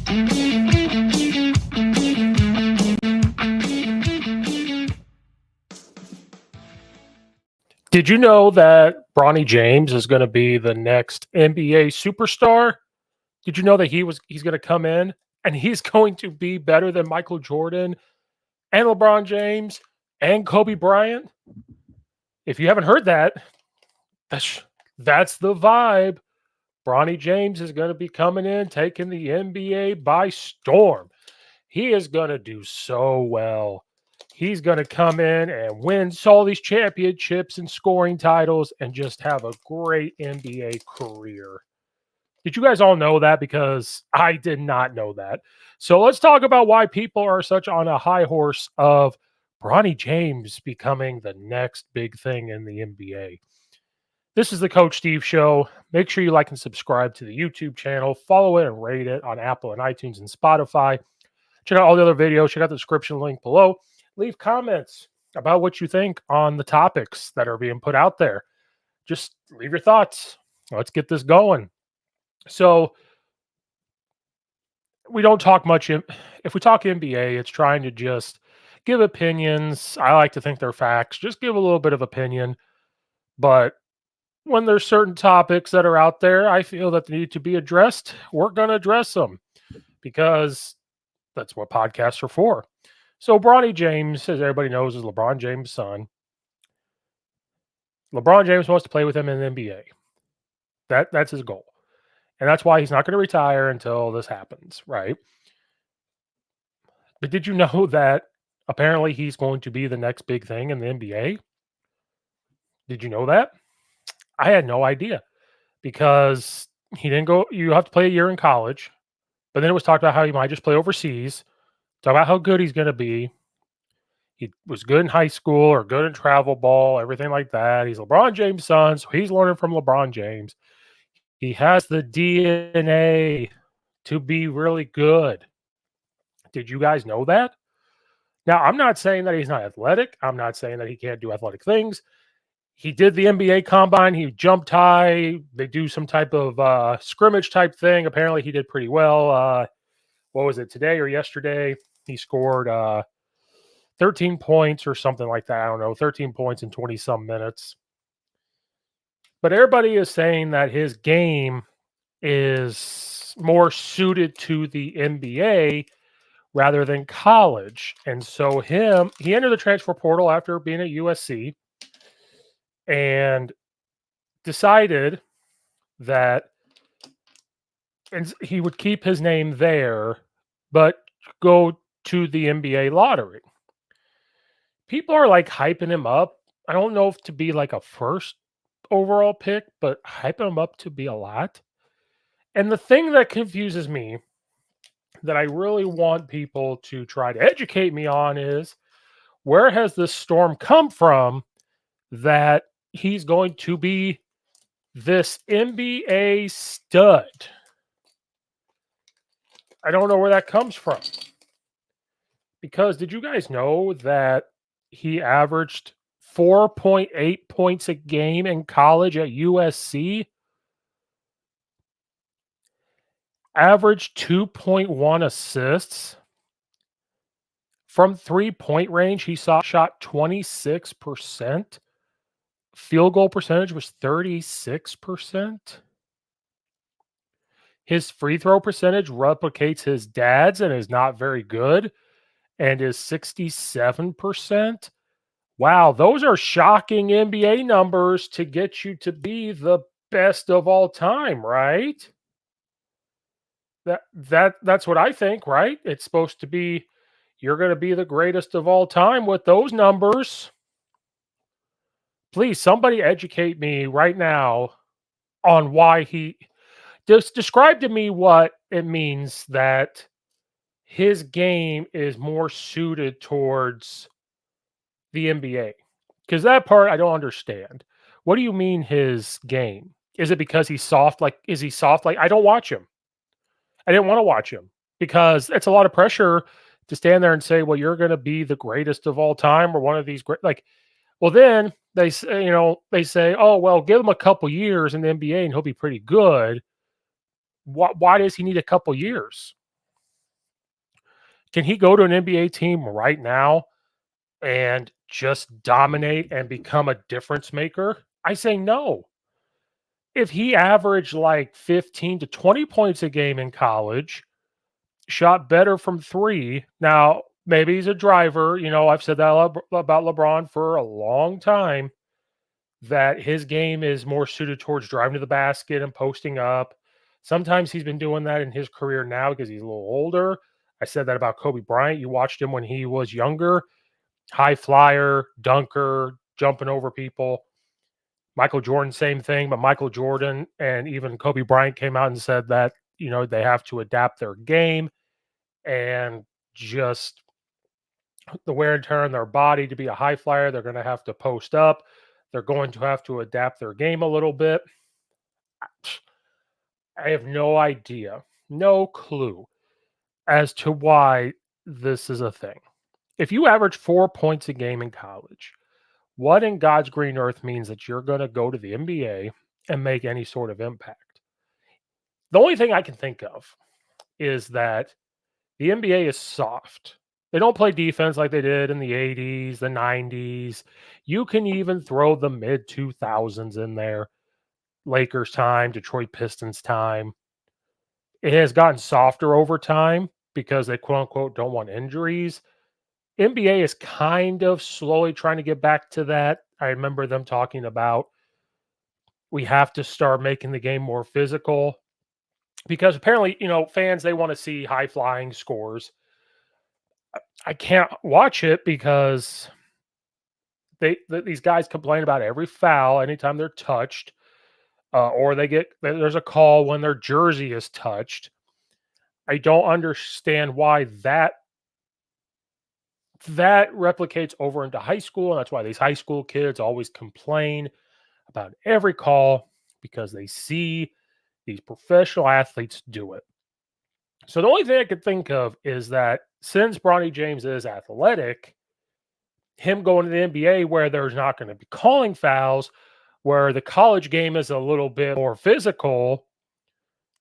Did you know that Bronny James is going to be the next NBA superstar? Did you know that he's going to come in and he's going to be better than Michael Jordan and LeBron James and Kobe Bryant? If you haven't heard that, that's that's the vibe. Bronny James is going to be coming in, taking the NBA by storm. He is going to do so well. He's going to come in and win all these championships and scoring titles and just have a great NBA career. Did you guys all know that? Because I did not know that. So let's talk about why people are such on a high horse of Bronny James becoming the next big thing in the NBA. This is the Coach Steve Show. Make sure you like and subscribe to the YouTube channel. Follow it and rate it on Apple and iTunes and Spotify. Check out all the other videos. Check out the description link below. Leave comments about what you think on the topics that are being put out there. Just leave your thoughts. Let's get this going. So we don't talk much. If we talk NBA, it's trying to just give opinions. I like to think they're facts. Just give a little bit of opinion. But when there's certain topics that are out there, I feel that they need to be addressed. We're going to address them because that's what podcasts are for. So Bronny James, as everybody knows, is LeBron James' son. LeBron James wants to play with him in the NBA. That's his goal. And that's why he's not going to retire until this happens, right? But did you know that apparently he's going to be the next big thing in the NBA? Did you know that? I had no idea because he didn't go. You have to play a year in college, but then it was talked about how he might just play overseas. Talk about how good he's going to be. He was good in high school or good in travel ball, everything like that. He's LeBron James' son, so he's learning from LeBron James. He has the DNA to be really good. Did you guys know that? Now, I'm not saying that he's not athletic. I'm not saying that he can't do athletic things. He did the NBA combine. He jumped high. They do some type of scrimmage type thing. Apparently, he did pretty well. What was it, today or yesterday? He scored 13 points or something like that. I don't know, 13 points in 20-some minutes. But everybody is saying that his game is more suited to the NBA rather than college. And so he entered the transfer portal after being at USC and decided that he would keep his name there, but go to the NBA lottery. People are like hyping him up. I don't know if to be like a first overall pick, but hyping him up to be a lot. And the thing that confuses me that I really want people to try to educate me on is, where has this storm come from that he's going to be this NBA stud? I don't know where that comes from. Because did you guys know that he averaged 4.8 points a game in college at USC? Averaged 2.1 assists. From three-point range, he shot 26%. Field goal percentage was 36%. His free throw percentage replicates his dad's and is not very good, and is 67%. Wow, those are shocking NBA numbers to get you to be the best of all time, right? That's what I think, right? It's supposed to be, you're going to be the greatest of all time with those numbers. Please, somebody educate me right now on why he just describe to me what it means that his game is more suited towards the NBA. Because that part I don't understand. What do you mean his game? Is it because he's soft? Like, is he soft? Like, I don't watch him. I didn't want to watch him because it's a lot of pressure to stand there and say, well, you're going to be the greatest of all time or one of these great, like, well, then they say, they say, oh, well, give him a couple years in the NBA and he'll be pretty good. Why does he need a couple years? Can he go to an NBA team right now and just dominate and become a difference maker? I say no. If he averaged like 15 to 20 points a game in college, shot better from three. Now, maybe he's a driver. I've said that about LeBron for a long time, that his game is more suited towards driving to the basket and posting up. Sometimes he's been doing that in his career now because he's a little older. I said that about Kobe Bryant. You watched him when he was younger, high flyer, dunker, jumping over people. Michael Jordan, same thing, but Michael Jordan and even Kobe Bryant came out and said that, they have to adapt their game and just the wear and tear on their body to be a high flyer. They're going to have to post up. They're going to have to adapt their game a little bit. I have no idea, no clue as to why this is a thing. If you average 4 points a game in college, what in God's green earth means that you're going to go to the NBA and make any sort of impact? The only thing I can think of is that the NBA is soft. They don't play defense like they did in the 80s, the 90s. You can even throw the mid 2000s in there. Lakers time, Detroit Pistons time. It has gotten softer over time because they quote unquote don't want injuries. NBA is kind of slowly trying to get back to that. I remember them talking about we have to start making the game more physical because apparently, fans they want to see high flying scores. I can't watch it because these guys complain about every foul anytime they're touched, or there's a call when their jersey is touched. I don't understand why that replicates over into high school, and that's why these high school kids always complain about every call because they see these professional athletes do it. So the only thing I could think of is that since Bronny James is athletic, him going to the NBA where there's not going to be calling fouls, where the college game is a little bit more physical,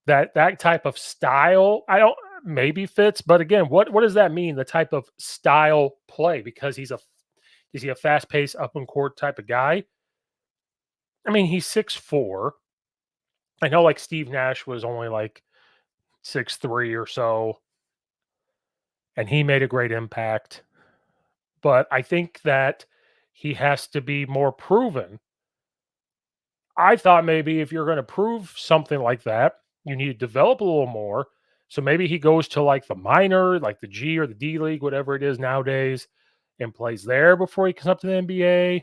that type of style, I don't maybe fits, but again, what does that mean? The type of style play because is he a fast paced up and court type of guy? I mean, he's 6'4". I know like Steve Nash was only like 6'3" or so, and he made a great impact. But I think that he has to be more proven. I thought maybe if you're going to prove something like that, you need to develop a little more. So maybe he goes to like the minor, like the G or the D League, whatever it is nowadays, and plays there before he comes up to the NBA.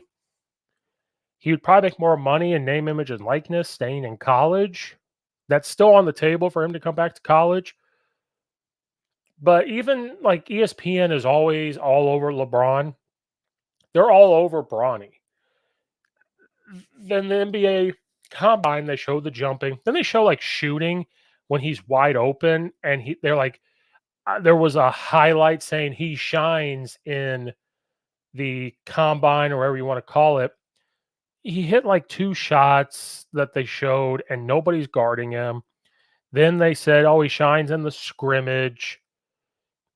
He would probably make more money in name, image, and likeness staying in college. That's still on the table for him to come back to college. But even like ESPN is always all over LeBron. They're all over Bronny. Then the NBA combine, they show the jumping. Then they show like shooting when he's wide open, and they're like, there was a highlight saying he shines in the combine or whatever you want to call it. He hit like two shots that they showed, and nobody's guarding him. Then they said, oh, he shines in the scrimmage.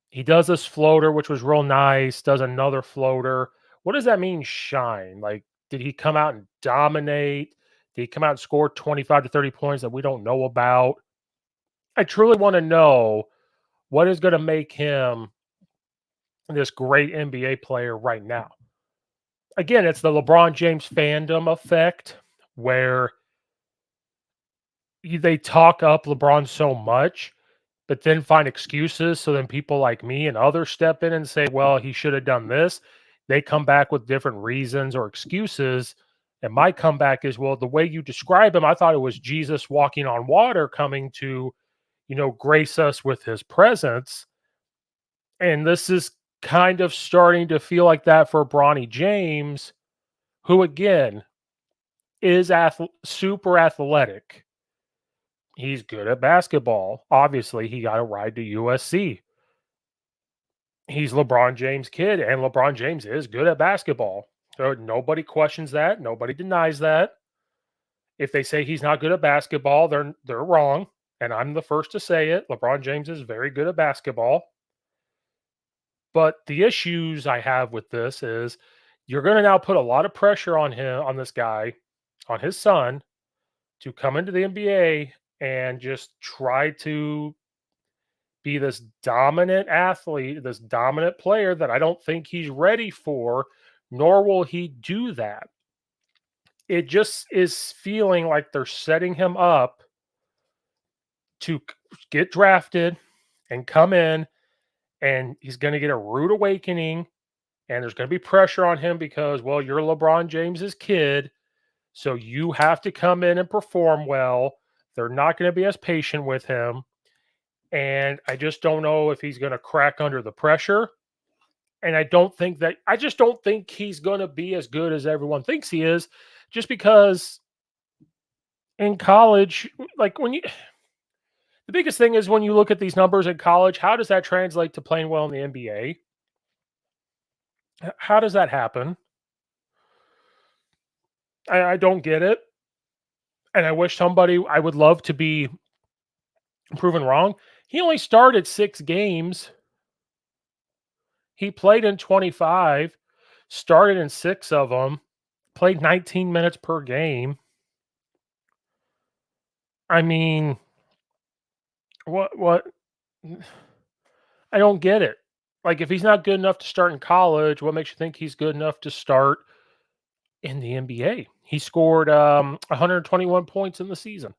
He does this floater, which was real nice, does another floater. What does that mean, shine? Like, did he come out and dominate? Did he come out and score 25 to 30 points that we don't know about? I truly want to know what is going to make him this great NBA player right now. Again, it's the LeBron James fandom effect where they talk up LeBron so much, but then find excuses. So then people like me and others step in and say, well, he should have done this. They come back with different reasons or excuses. And my comeback is, well, the way you describe him, I thought it was Jesus walking on water coming to, grace us with his presence. And this is kind of starting to feel like that for Bronny James, who again is super athletic. He's good at basketball. Obviously, he got a ride to USC. He's LeBron James' kid, and LeBron James is good at basketball. So nobody questions that. Nobody denies that. If they say he's not good at basketball, they're wrong. And I'm the first to say it. LeBron James is very good at basketball. But the issues I have with this is you're going to now put a lot of pressure on him, on this guy, on his son, to come into the NBA and just try to be this dominant athlete, this dominant player that I don't think he's ready for, nor will he do that. It just is feeling like they're setting him up to get drafted and come in, and he's going to get a rude awakening, and there's going to be pressure on him because, well, you're LeBron James's kid, so you have to come in and perform well. They're not going to be as patient with him, and I just don't know if he's going to crack under the pressure. And I just don't think he's going to be as good as everyone thinks he is, just because in college, like when you, the biggest thing is when you look at these numbers in college, how does that translate to playing well in the NBA? How does that happen? I don't get it. And I wish somebody, I would love to be proven wrong. He only started 6 games. He played in 25, started in 6 of them, played 19 minutes per game. I mean, what I don't get it. Like, if he's not good enough to start in college, what makes you think he's good enough to start in the NBA? He scored 121 points in the season.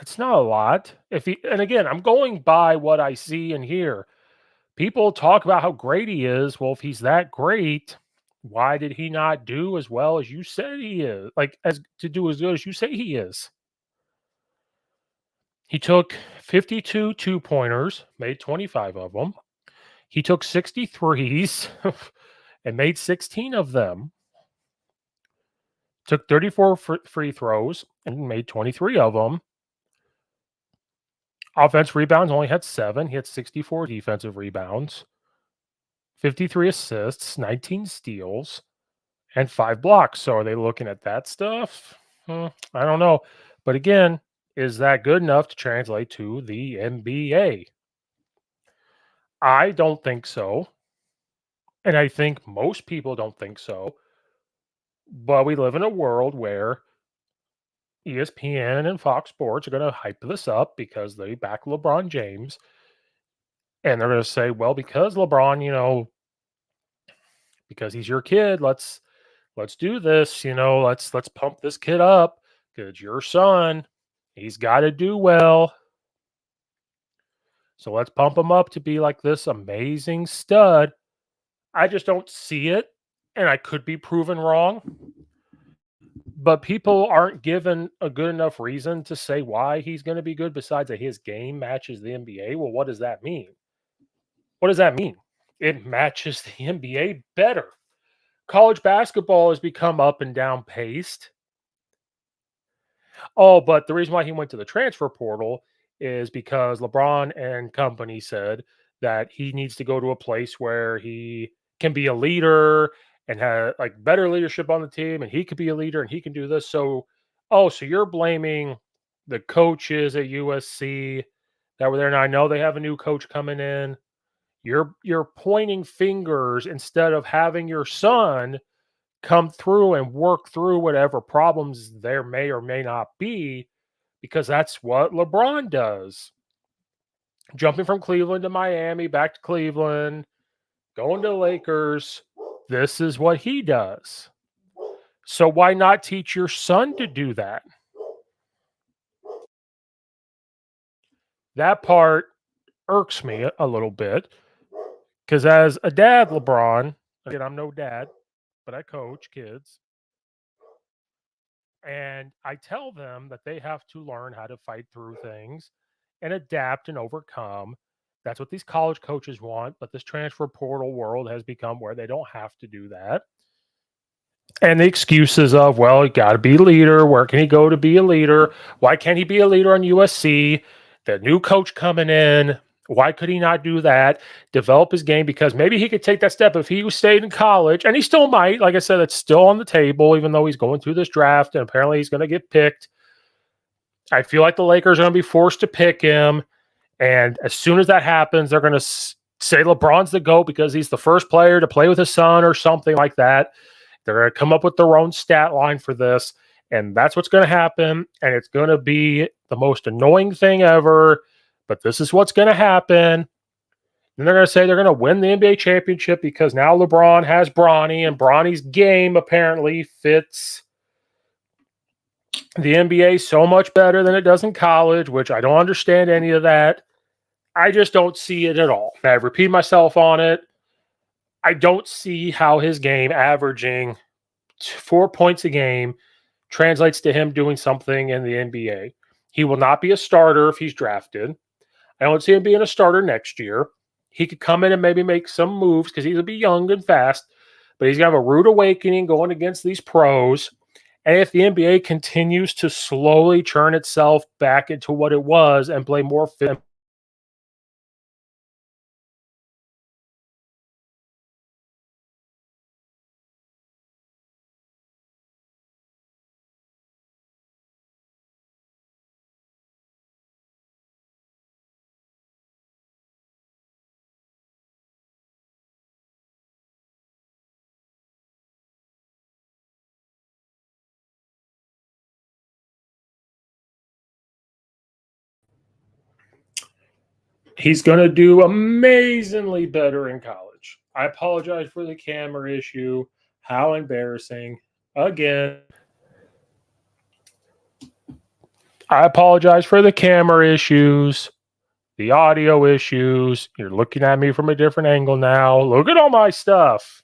It's not a lot. If he, and again, I'm going by what I see and hear. People talk about how great he is. Well, if he's that great, why did he not do as well as you said he is? Like, as to do as good as you say he is. He took 52 two-pointers, made 25 of them. He took 63s and made 16 of them. Took 34 free throws and made 23 of them. Offense rebounds only had 7. He had 64 defensive rebounds, 53 assists, 19 steals, and 5 blocks. So are they looking at that stuff? I don't know. But again, is that good enough to translate to the NBA? I don't think so. And I think most people don't think so. But we live in a world where ESPN and Fox Sports are going to hype this up because they back LeBron James. And they're going to say, well, because LeBron, because he's your kid, let's do this, let's pump this kid up because your son, he's got to do well. So let's pump him up to be like this amazing stud. I just don't see it, and I could be proven wrong. But people aren't given a good enough reason to say why he's going to be good besides that his game matches the NBA. Well, what does that mean? What does that mean? It matches the NBA better. College basketball has become up and down paced. Oh, but the reason why he went to the transfer portal is because LeBron and company said that he needs to go to a place where he can be a leader and have like better leadership on the team, and he could be a leader and he can do this. So, so you're blaming the coaches at USC that were there. Now I know they have a new coach coming in. You're pointing fingers instead of having your son come through and work through whatever problems there may or may not be, because that's what LeBron does. Jumping from Cleveland to Miami, back to Cleveland, going to the Lakers. This is what he does. So why not teach your son to do that? That part irks me a little bit because as a dad, LeBron, again, I'm no dad, but I coach kids. And I tell them that they have to learn how to fight through things and adapt and overcome. That's what these college coaches want, but this transfer portal world has become where they don't have to do that. And the excuses of, well, you got to be a leader. Where can he go to be a leader? Why can't he be a leader on USC? The new coach coming in. Why could he not do that? Develop his game because maybe he could take that step if he stayed in college, and he still might. Like I said, it's still on the table, even though he's going through this draft, and apparently he's going to get picked. I feel like the Lakers are going to be forced to pick him, And as soon as that happens, they're going to say LeBron's the GOAT because he's the first player to play with his son or something like that. They're going to come up with their own stat line for this. And that's what's going to happen. And it's going to be the most annoying thing ever. But this is what's going to happen. And they're going to say they're going to win the NBA championship because now LeBron has Bronny, and Bronny's game apparently fits the NBA so much better than it does in college, which I don't understand any of that. I just don't see it at all. I repeat myself on it. I don't see how his game averaging 4 points a game translates to him doing something in the NBA. He will not be a starter if he's drafted. I don't see him being a starter next year. He could come in and maybe make some moves because he'll be young and fast, but he's going to have a rude awakening going against these pros. And if the NBA continues to slowly churn itself back into what it was and play more fit, he's going to do amazingly better in college. I apologize for the camera issue. How embarrassing. Again, I apologize for the camera issues, the audio issues. You're looking at me from a different angle now. Look at all my stuff.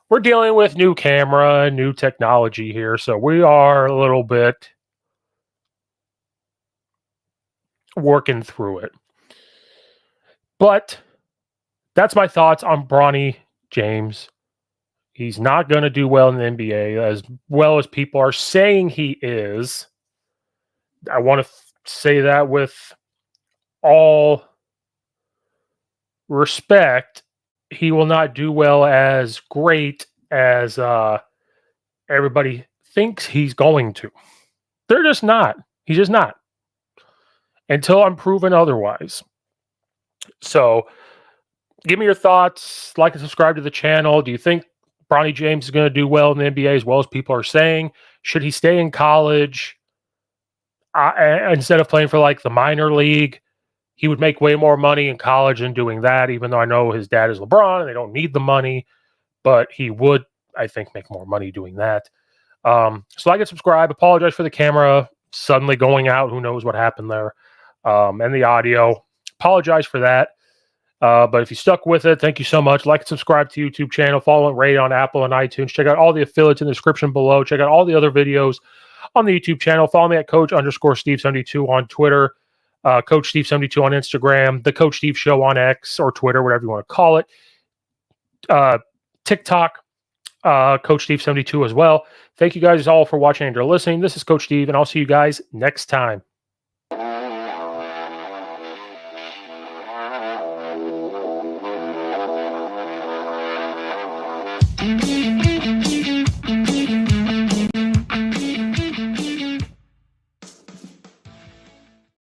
We're dealing with new camera, new technology here, so we are a little bit working through it. But that's my thoughts on Bronny James. He's not going to do well in the NBA as well as people are saying he is. I want to say that with all respect. He will not do well as great as everybody thinks he's going to. They're just not. He's just not. Until I'm proven otherwise. So give me your thoughts. Like and subscribe to the channel. Do you think Bronny James is going to do well in the NBA as well as people are saying? Should he stay in college instead of playing for like the minor league? He would make way more money in college than doing that, even though I know his dad is LeBron and they don't need the money. But he would, I think, make more money doing that. So like and subscribe. Apologize for the camera suddenly going out. Who knows what happened there? And the audio. Apologize for that. But if you stuck with it, thank you so much. Like and subscribe to YouTube channel. Follow and rate on Apple and iTunes. Check out all the affiliates in the description below. Check out all the other videos on the YouTube channel. Follow me at Coach_Steve72 on Twitter. Coach Steve 72 on Instagram, the Coach Steve Show on X or Twitter, whatever you want to call it. TikTok, Coach Steve 72 as well. Thank you guys all for watching and for listening. This is Coach Steve, and I'll see you guys next time. Mm-hmm.